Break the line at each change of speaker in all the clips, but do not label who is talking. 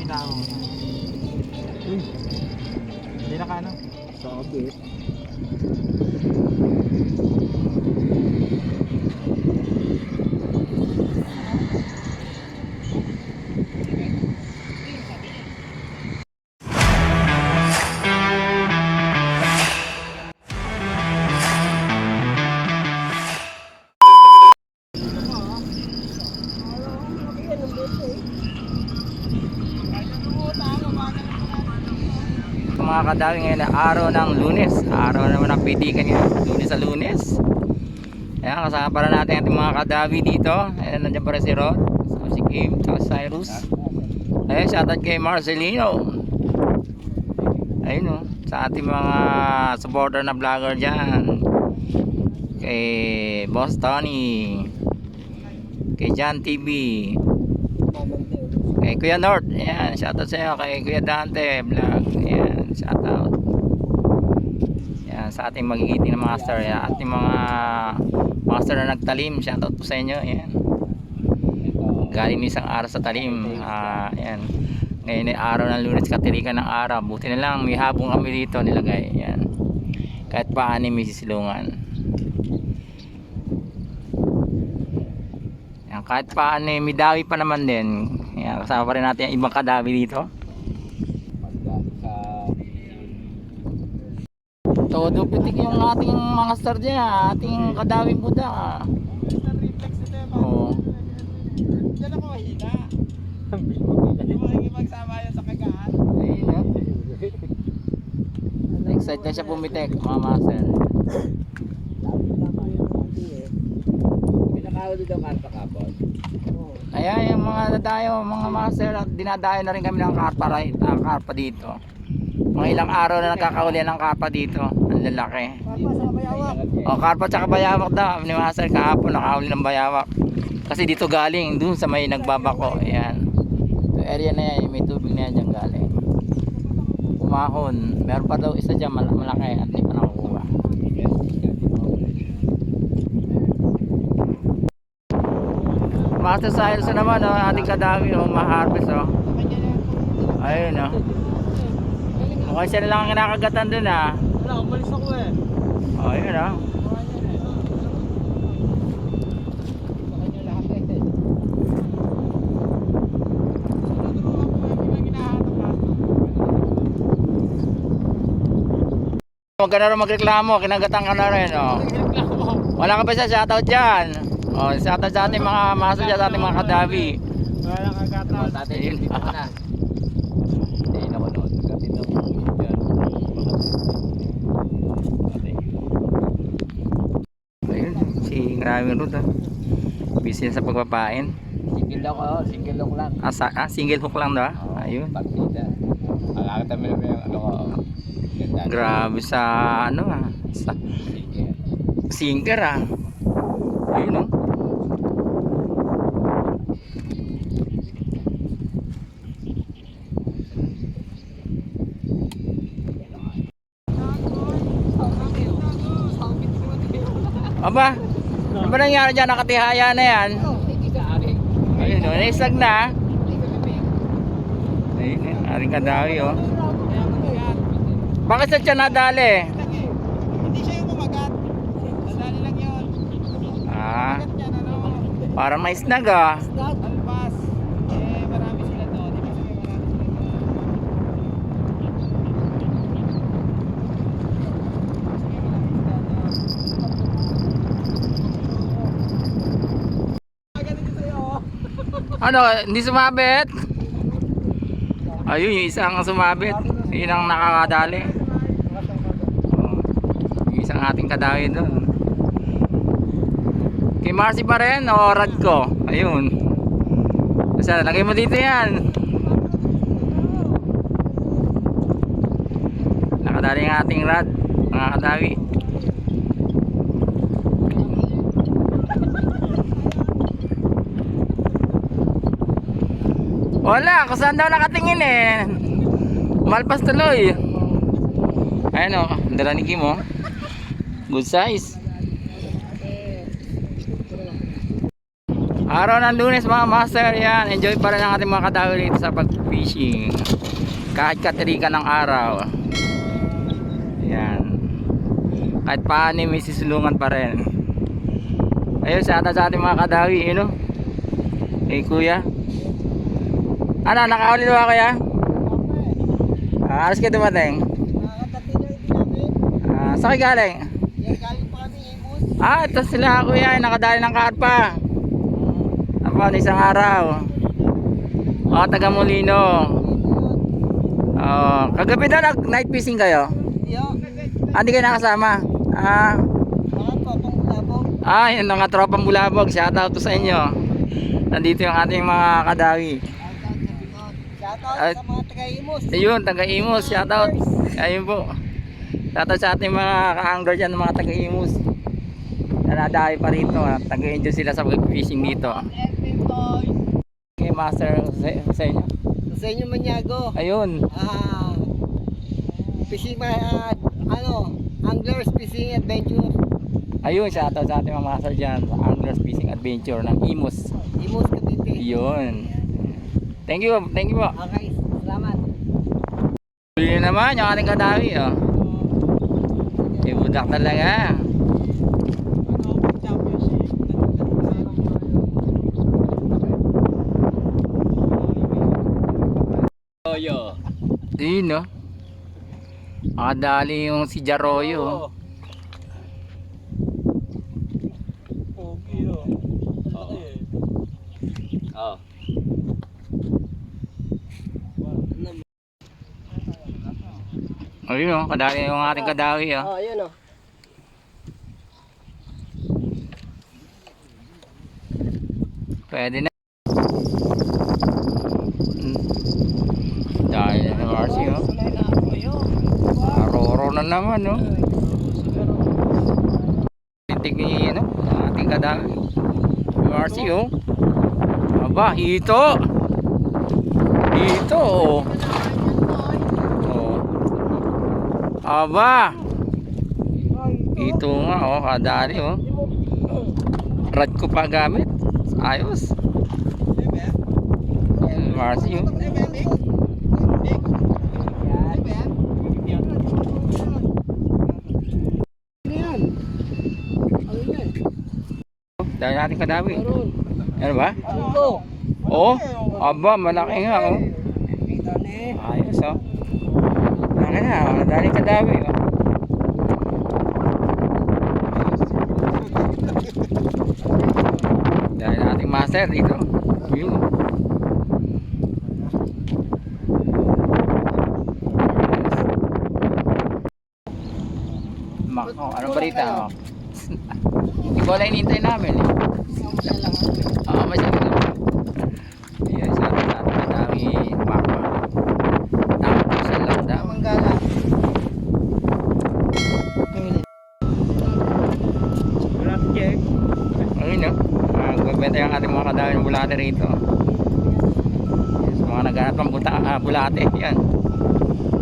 tao. Uy. Hindi na ka ano?
Sabit.
Mga kadawi, ngayon na araw ng Lunes, araw naman ng pitikan ngayon, Lunes sa Lunes. Ayan, kasama para natin ating mga kadawi dito. Ayan, nandiyan para si Rod, si Kim, si Cyrus. Ayan, shoutout kay Marcelino. Ayun o, sa ating mga supporter na vlogger dyan, kay Boss Tony, kay Jan TV, kay Kuya North. Ayan, shoutout sa iyo. Kay Kuya Dante Vlog. Ayan, shoutout. Ayan, sa ating magigiting na master. Ayan, ating mga master na nagtalim, shoutout po sa inyo. Ayan, galing isang araw sa talim. Ayan, ngayon ay araw ng Lunes, katirikan ng araw. Buti na lang may habong kami dito nilagay. Ayan, kahit paano may sisilungan. Ayan, kahit paano may dawi pa naman din. Ayan, kasama pa rin natin yung ibang kadawi dito. Todo pitik yung ating mga star dyan, ating kadawi Buda. Oo.
Diyan ako mahina. Hindi mo magsama yan sa kagaan.
Ayun na. Excited na siya pumitik, mga master.
Pinakaw dito ang karpa kapon.
Ayan, yung mga dadayo, mga master, dinadayo na rin kami ng karpa dito. Mga ilang araw na nagkakauli ng karpa dito. Ang lalaki.
Karpa sa bayawak.
O, karpa tsaka bayawak daw. Ni master kahapon nakahuli ng bayawak. Kasi dito galing, dun sa may nagbabako. Ayan. Ito area na yan, may tubig na yan dyan galing. Umahon. Meron pa daw isa dyan malaki at hindi pa nakukuha. Master Cyrus na naman, oh, ating kadami, oh, ma-harvest, oh. Ayun, oh. Mukhang siya na lang ang kinakagatan dun, ah.
Wala, umalis ako eh.
Oh, ayun, oh. Huwag ka na rin magreklamo, kinagatan ka na rin, oh. Wala ka pa sa shoutout dyan. Oh, shoutout sa ating mga maso dyan, sa ating mga kadawi.
Wala kang gata.
Ayun.
Hindi na manood. Kapit na po.
Ayun, si Maraming Root, ah. Busy na sa pagpapain.
Single lang ako. Single lang lang.
Single hook lang daw, ah. Ayun.
Partida. Akakita mo naman yung ano ko. Ganda.
Grabe sa ano, ah. Sa
Single.
sinker, ah. Ayun, oh. Aba, ano ba nangyari dyan? Nakatihaya na yan. Ayun, oh, naisag na. Ayun, aring kadawi, oh. Bakit sa tiyan nadali?
Hindi siya yung umagat. Nadali lang yun.
Ah,
Umagat niya, ano?
parang may snag, ah.
Alpas. Eh, marami sila doon. Ibig sabihin, marami sila doon.
Ano, hindi sumabit? Ayun, yung isang sumabit. Yun ang nakakadali. Oh, yung isang ating kadawi doon. Kay Marcy pa rin o Radko? Ayun. Basta, lagay mo dito yan. Nakadali ang ating rad, mga kadawi. Wala, kung saan daw nakatingin eh. Malpas tuloy. Ayan o, dala ni Kim, oh. Good size. Araw ng Lunes mga master, yan. Enjoy pa rin ang ating mga kadawi dito sa pag-fishing. Kahit katirikan ng araw. Yan. Kahit paano may sisulungan pa rin. Ayun, sa ating mga kadawi, yun o. Eh, kuya. Ano, nakahuli na ba kuya? Alas ka dumating? Saan kayo galing? Ito sila kuya, nakadali ng karpa. Apa, isang araw. Taga Molino. Kagabi daw night fishing kayo? Hindi kayo nakasama? Yung mga tropang Bulabog, shoutout to sa inyo. Nandito yung ating mga kadawi.
Shoutout sa mga taga-Imus.
Ayun, taga-Imus, shoutout. Ayun po. Shoutout sa ating mga ka-angler dyan, mga taga-Imus. Nadaayo pa rito, taga-enjoy sila sa fishing dito. Okay, master sa inyo.
Sa inyo Maniago.
Ayun.
Fishing Anglers Fishing Adventure.
Ayun, shoutout sa ating mga master dyan, Anglers Fishing Adventure ng Imus.
Imus Cavite.
Yun. Thank you po.
Okay, salamat.
Huli naman yung ating kadawi, oh. Ibudak talaga.
Toyo.
Yun, no? Makadali yung si Jaroyo.
Oh.
Ayun, no? Kadali yung ating kadawi, oh.
Ayun o.
Pwede na. Dahil na ng RC, oh. Aroro na naman, no? Tingin, ano? Ating kadawi. Yung RC, oh. Aba, ito. Ito, oh. Aba. Ito nga, oh. Kadali, oh. Rad ko pa gamit. Ayos. Yung RC, oh. Dahil natin kadawi. Ano ba? Oh, aba, malaki nga, oh. Ayos, oh. Malaki na, dahil kadawi, oh. Dahil nating master dito. Yun. Mako, anong balita, oh? Hindi ko lang hinintay namin, eh. Masyado naman. Ayan, sa ating madami mako. Tapos sa landa.
Manggala.
Ayun, no? Magbenta yung ating mga kadami ng bulate rito. Yes, mga naghanap ng bulate. Yan.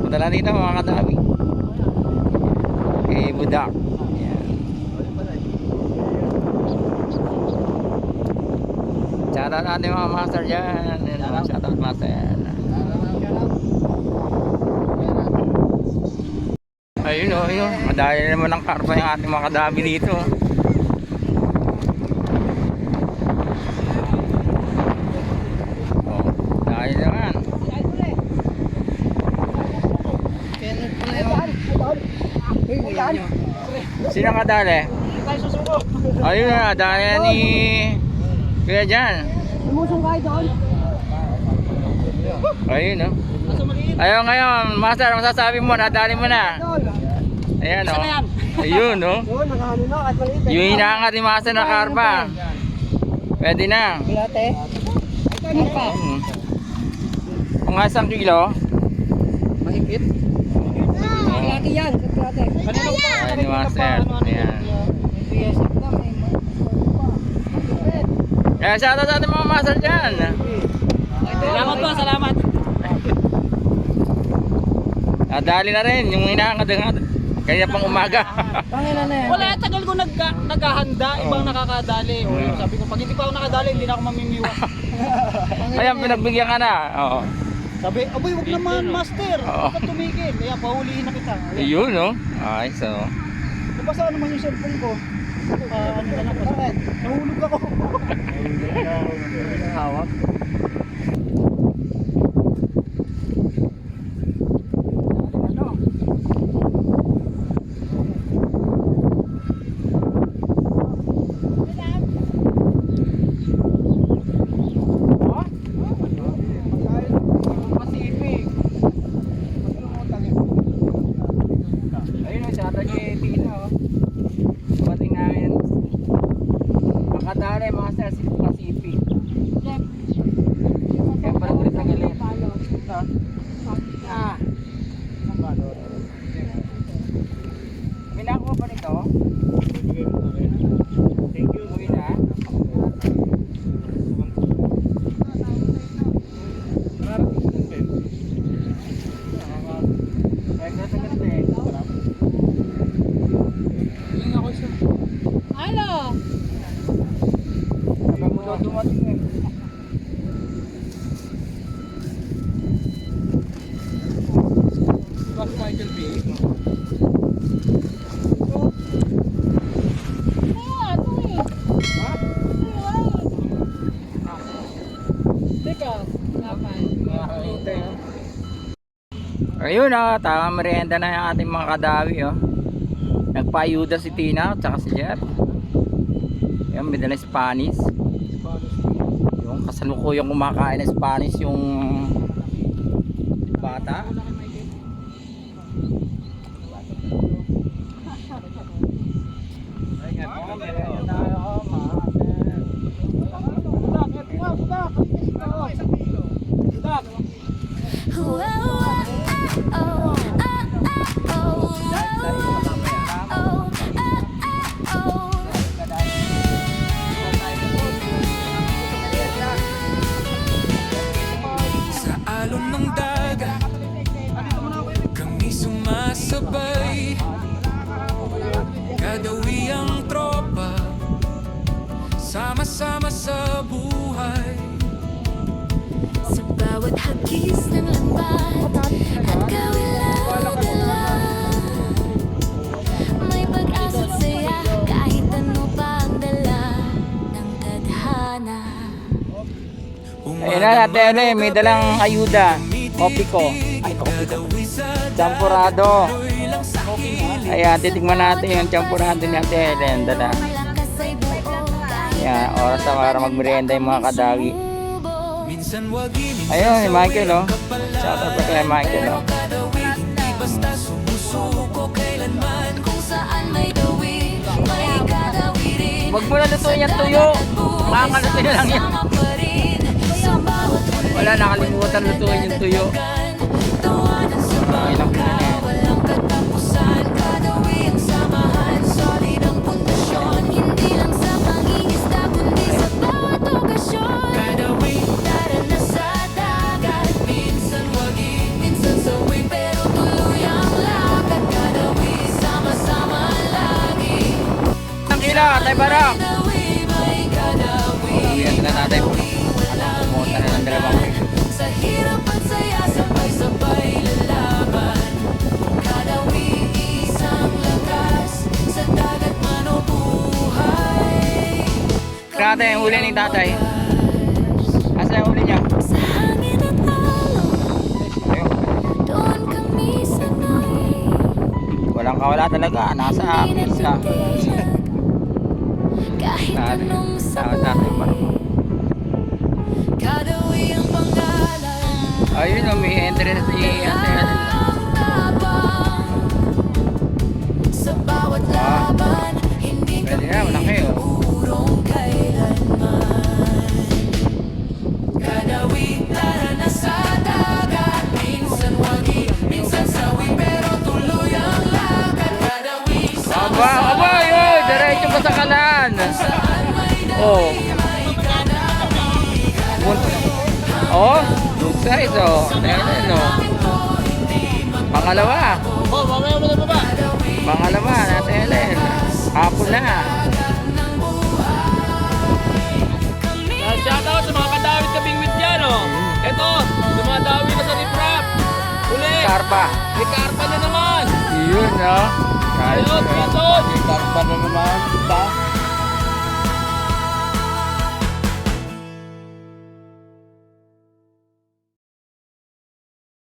Punta lang dito mga kadami. Okay, budak. Yan. Shoutout natin mga master dyan. Shoutout master. Ayun, o, ayun. Madali naman ng karpa yung ating mga kadami dito. Dahil naman. Sino ka dali? Ayun na, dali ni Kuya dyan. Ayun, no? Ayun ngayon, master, masasabi mo, nadali mo na. Ayan, no? Ayun, no? Yung hinahangat ni master na karpa. Pwede na. Kung 1 kilo.
Mahigpit? Kalati yan.
Ayun ni master. Ayan. Kaya shoutout sa ating mga master dyan.
Salamat po, salamat.
Nadali na rin yung hinahangat. Kaya pang umaga.
Pangilan na yan.
Wala, tagal ko naghahanda, ibang nakakadali. O, sabi ko, pag hindi pa ako nakadali, hindi na ako mamimiwa.
Kaya pinagbigyan ka na. Oo.
Sabi, aboy, wag naman, master.
Oo.
Huwag ka tumigil. Kaya pahulihin na kita.
Ayun, no? Ay, so.
Nabasa naman yung cellphone ko. Ano na lang, bakit? Nahulog ako. Hawak.
Ayun, no, sa atin kay Tina, oh. Dumating namin. Makadali, mga sir, si Pacific. Kaya pala ulit na galit. Ah. Minakuha pa nito? Thank you. Uwi na.
Hello!
Hanggang mo daw dumating eh.
Boss Michael B.
Ano eh?
Ha?
Teka, lapan.
Nakakahintay, ha?
Ayun, tama merienda na yung ating mga kadawi, oh. Nagpaayuda si Tina at saka si Jeff. Yan, may dala Spanish. Yung kasalukuyang kumakain ng Spanish yung bata.
Sa alon ng dagat kami sumasabay, kadawi ang tropa, sama-sama sa buhay.
Sa bawat hagis ng lambat at kawilang-dala, may pag-asa't saya kahit ano pa ang dala ng tadhana.
Ayun na natin, may dalang ayuda. Kopi ko. Ay, kopi ko. Champurado. Ayan, titigman natin yung champurado natin. Ayan, dala.
Malakas ay buo dahil
Ayan, oras na para magmerienda yung mga kadawi.
Minsan wagi,
Ayun, si Michael, oh. Shout out pa kay Michael, oh.
kadawi, hindi basta sumusuko kailanman.
kung saan may dawi, may kadawi rin.
Huwag mo na lutuin yung tuyo. Makakalutuin lang yan.
Sama pa rin sa bawat
Wala, nakalimutan lutuin yung tuyo.
tawanan sa
Ay, lang po na yan.
walang katapusan. Kadawi ang samahan, solid ang pundasyon. Hindi lang sa pangingisda, kundi sa bawat okasyon.
Kadawi,
Tara na sa dagat,
minsan wagi,
minsan sawi pero tuloy ang lakad. Kadawi, sama-sama lagi.
Ang kila, tayo barang.
Kadawi, may kadawi.
Ayan na natin. Anong pumunta na ng dalawang
Sa hirap at saya, sabay-sabay lalaban. Kadawi, isang lakas, sa dagat man o buhay.
natin yung huli ni tatay. Asa yung huli niya?
Sa hangin at alon,
Ayun.
doon kami sanay.
Walang kawala talaga. Nasa akin sa
Kahit
natin.
anong
Sama
sabay,
tatay parang.
kadawi ang pangalan.
Ayun, may entry na si ate.
Ang tabang sa bawat laban, hindi
Pwede
kami
na, malaki, oh.
urong kailanman. Kadawi, tara na sa dagat, minsan wagi, minsan sawi, pero tuloy ang lakad. Kadawi,
Aba, aba, yun! Diretso pa sa kanan!
saan may dawi,
Oh,
may kadawi.
oh, good size, oh. Ayan, oh. Pangalawa.
Oh, mamaya mo na baba.
Kadawi
Mga laman, Ate Helen. Hapon na.
Shoutout sa mga kadawit ka bingwit dyan, oh. Ito, dumadawi na sa riprap. Uli.
Karpa.
May karpa na naman.
Yun, no?
Ayun, dito.
Karpa na naman. Ba?